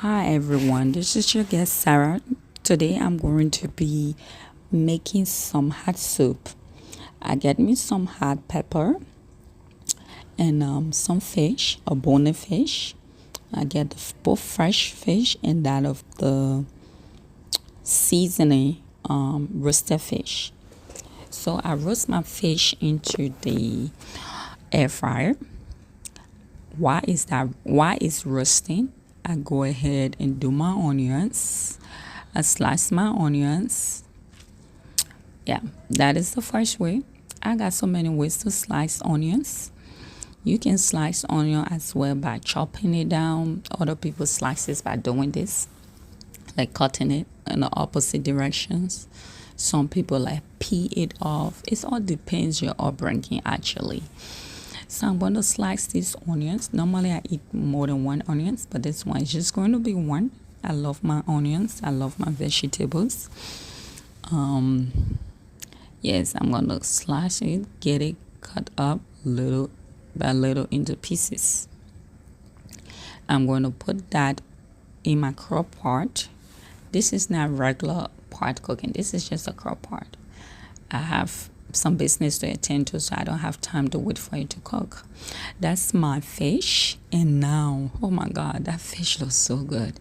Hi everyone, this is your guest Sarah. Today I'm going to be making some hot soup. I get me some hot pepper and some fish, a bony fish. I get both fresh fish and that of the seasoning roasted fish. So I roast my fish into the air fryer. Why is that? Why is roasting? I go ahead and do my onions. I slice my onions. Yeah, that is the first way. I got so many ways to slice onions. You can slice onion as well by chopping it down. Other people slice it by doing this, like cutting it in the opposite directions. Some people like peel it off. It all depends your upbringing actually. So I'm going to slice these onions. Normally I eat more than one onions, but this one is just going to be one. I love my onions. I love my vegetables. Yes, I'm going to slice it, get it cut up little by little into pieces. I'm going to put that in my crock pot. This is not regular pot cooking. This is just a crock pot. I have some business to attend to, so I don't have time to wait for it to cook. That's my fish, and now, oh my God, that fish looks so good.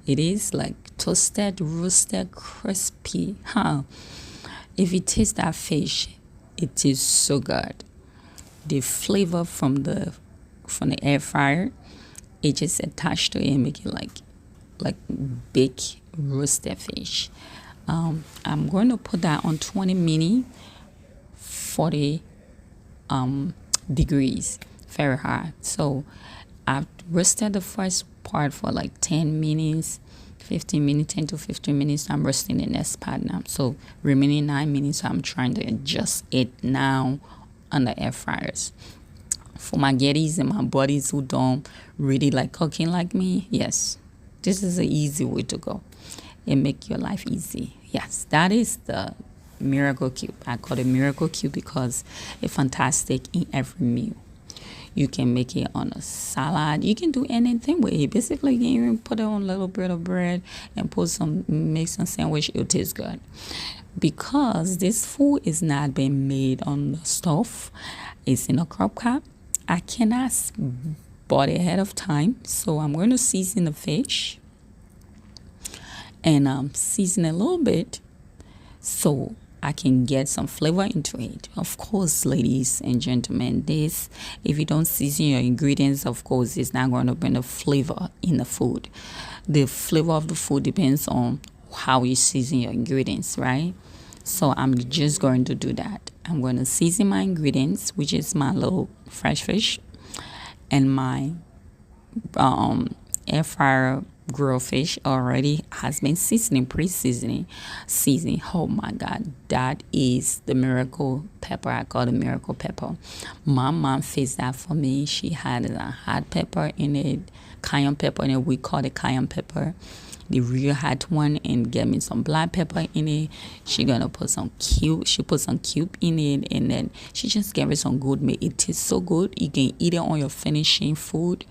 It is like toasted, roasted, crispy. If you taste that fish, it is so good. The flavor from the air fryer, it just attached to it and make it like big roasted fish. I'm going to put that on 20 minutes, 40 degrees Fahrenheit. So I've roasted the first part for like 10 minutes, 15 minutes, 10 to 15 minutes. I'm roasting the next part now. So remaining 9 minutes, I'm trying to adjust it now on the air fryers. For my getties and my buddies who don't really like cooking like me, yes, this is an easy way to go and make your life easy. Yes, that is the miracle cube. I call it miracle cube because it's fantastic in every meal. You can make it on a salad. You can do anything with it. Basically, you can even put it on a little bit of bread and make some sandwich. It'll taste good. Because this food is not being made on the stove, it's in a crock pot. I cannot bought it ahead of time, so I'm going to season the fish and season a little bit so I can get some flavor into it. Of course, ladies and gentlemen, if you don't season your ingredients, of course, it's not going to bring the flavor in the food. The flavor of the food depends on how you season your ingredients, right? So I'm just going to do that. I'm going to season my ingredients, which is my little fresh fish and my air fryer grilled fish already has been seasoning. Oh my God, that is the miracle pepper. I call it miracle pepper. My mom fixed that for me. She had a hot pepper in it, cayenne pepper in it. We call it cayenne pepper, the real hot one, and get me some black pepper in it. She gonna put some cube. She put some cube in it, and then she just gave it some good meat. It tastes so good. You can eat it on your finishing food.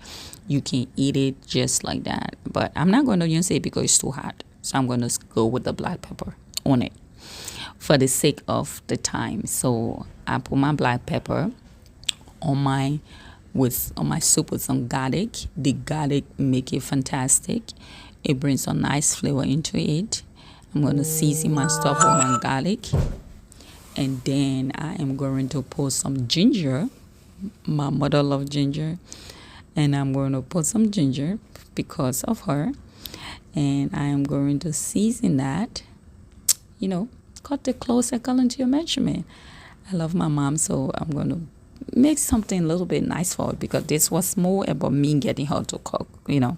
You can eat it just like that. But I'm not going to use it because it's too hot. So I'm going to go with the black pepper on it for the sake of the time. So I put my black pepper on my soup with some garlic. The garlic make it fantastic. It brings some nice flavor into it. I'm going to season my stuff with my garlic. And then I am going to put some ginger. My mother loves ginger. And I'm going to put some ginger because of her. And I am going to season that. Cut it close according to your measurement. I love my mom, so I'm going to make something a little bit nice for her because this was more about me getting her to cook, I'm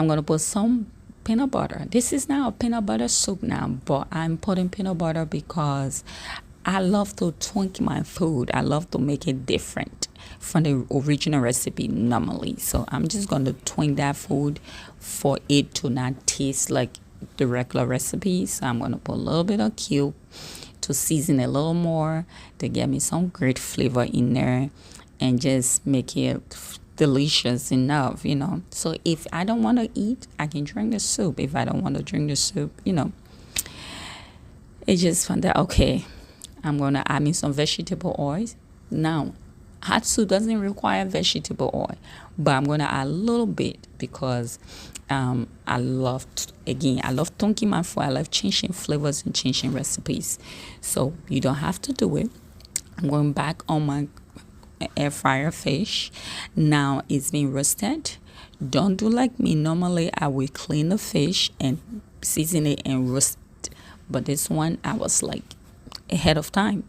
going to put some peanut butter. This is now a peanut butter soup now, but I'm putting peanut butter because I love to twink my food. I love to make it different from the original recipe normally. So I'm just going to twink that food for it to not taste like the regular recipe. So I'm going to put a little bit of cube to season a little more to get me some great flavor in there and just make it delicious enough, So if I don't want to eat, I can drink the soup. If I don't want to drink the soup, it just found that okay, I'm gonna add me some vegetable oils. Now, hot soup doesn't require vegetable oil, but I'm gonna add a little bit because I love tonki manfu. I love changing flavors and changing recipes. So you don't have to do it. I'm going back on my air fryer fish. Now it's been roasted. Don't do like me. Normally I will clean the fish and season it and roast it. But this one I was like ahead of time.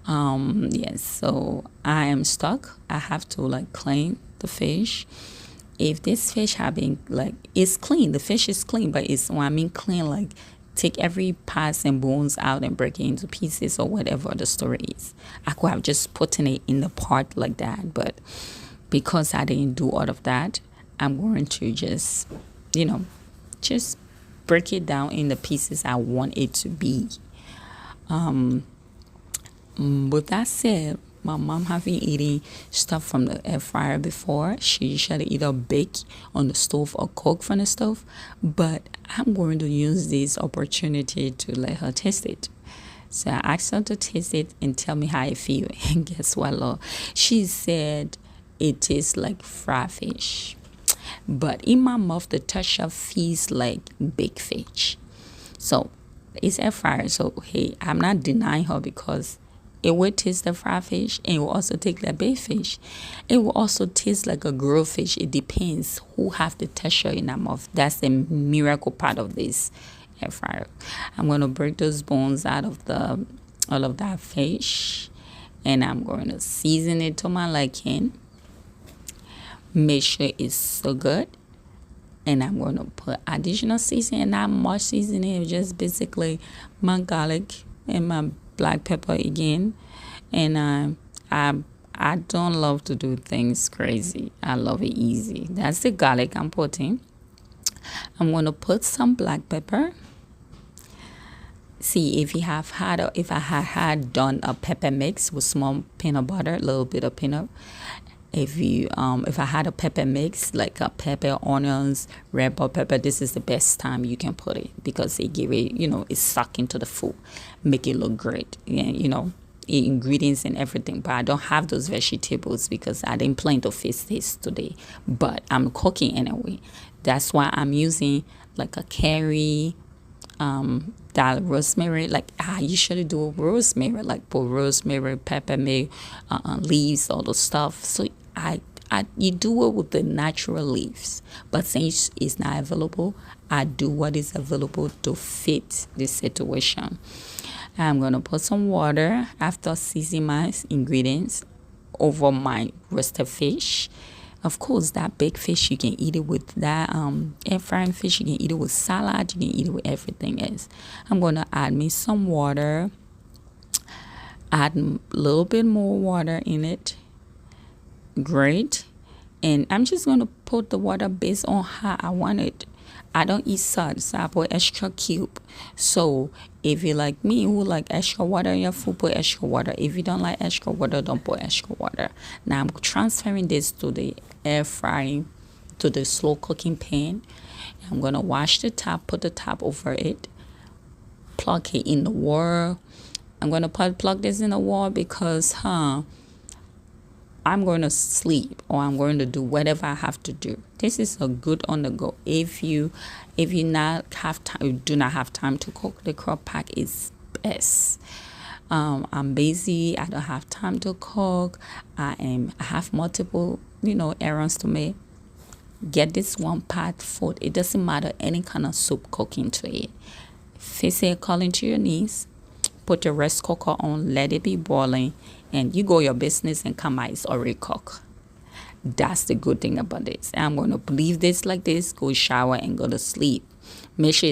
Yes, so I am stuck. I have to like clean the fish. If this fish have been like it's clean, the fish is clean, but it's when I mean clean, like take every parts and bones out and break it into pieces or whatever the story is. I could have just put it in the pot like that, but because I didn't do all of that, I'm going to just, just break it down in the pieces I want it to be. With that said, my mom have been eating stuff from the air fryer before. She usually either bake on the stove or cook from the stove. But I'm going to use this opportunity to let her taste it. So I asked her to taste it and tell me how it feels. And guess what, Lord? She said it tastes like fried fish. But in my mouth, the texture feels like baked fish. So it's air fryer. So hey, I'm not denying her because it will taste the fried fish and it will also take the baked fish. It will also taste like a grilled fish. It depends who have the texture in their mouth. That's the miracle part of this air fryer. I'm going to break those bones out of all of that fish and I'm going to season it to my liking. Make sure it's so good. And I'm going to put additional seasoning, not much seasoning, just basically my garlic and my black pepper again. And I don't love to do things crazy. I love it easy. That's the garlic I'm putting. I'm going to put some black pepper. See, if I had done a pepper mix with small peanut butter, a little bit of peanut. If I had a pepper mix, like a pepper, onions, red bell pepper, this is the best time you can put it because it give it, it's suck into the food, make it look great. Yeah, ingredients and everything. But I don't have those vegetables because I didn't plan to fix this today. But I'm cooking anyway. That's why I'm using like a curry, that rosemary, like I usually do rosemary, like put rosemary, peppermint, leaves, all the stuff. So you do it with the natural leaves, but since it's not available, I do what is available to fit the situation. I'm gonna put some water after seasoning my ingredients over my roasted fish. Of course, that baked fish, you can eat it with that air frying fish. You can eat it with salad. You can eat it with everything else. I'm going to add me some water. Add a little bit more water in it. Great. And I'm just going to put the water based on how I want it. I don't eat salt, so I put extra cube. So if you like me who like extra water in your food, put extra water. If you don't like extra water, don't put extra water. Now I'm transferring this to the air frying, to the slow cooking pan. I'm gonna wash the top, put the top over it, plug it in the wall. I'm gonna plug this in the wall because I'm going to sleep or I'm going to do whatever I have to do. This is a good on the go. If you do not have time to cook, the crock pot is best. I'm busy. I don't have time to cook. I have multiple, errands to make. Get this one pot food. It doesn't matter any kind of soup cooking to it. Fix it according to your needs. Put your rice cooker on. Let it be boiling. And you go your business and come out, it's already cooked. That's the good thing about this. I'm going to leave this like this, go shower and go to sleep. Make sure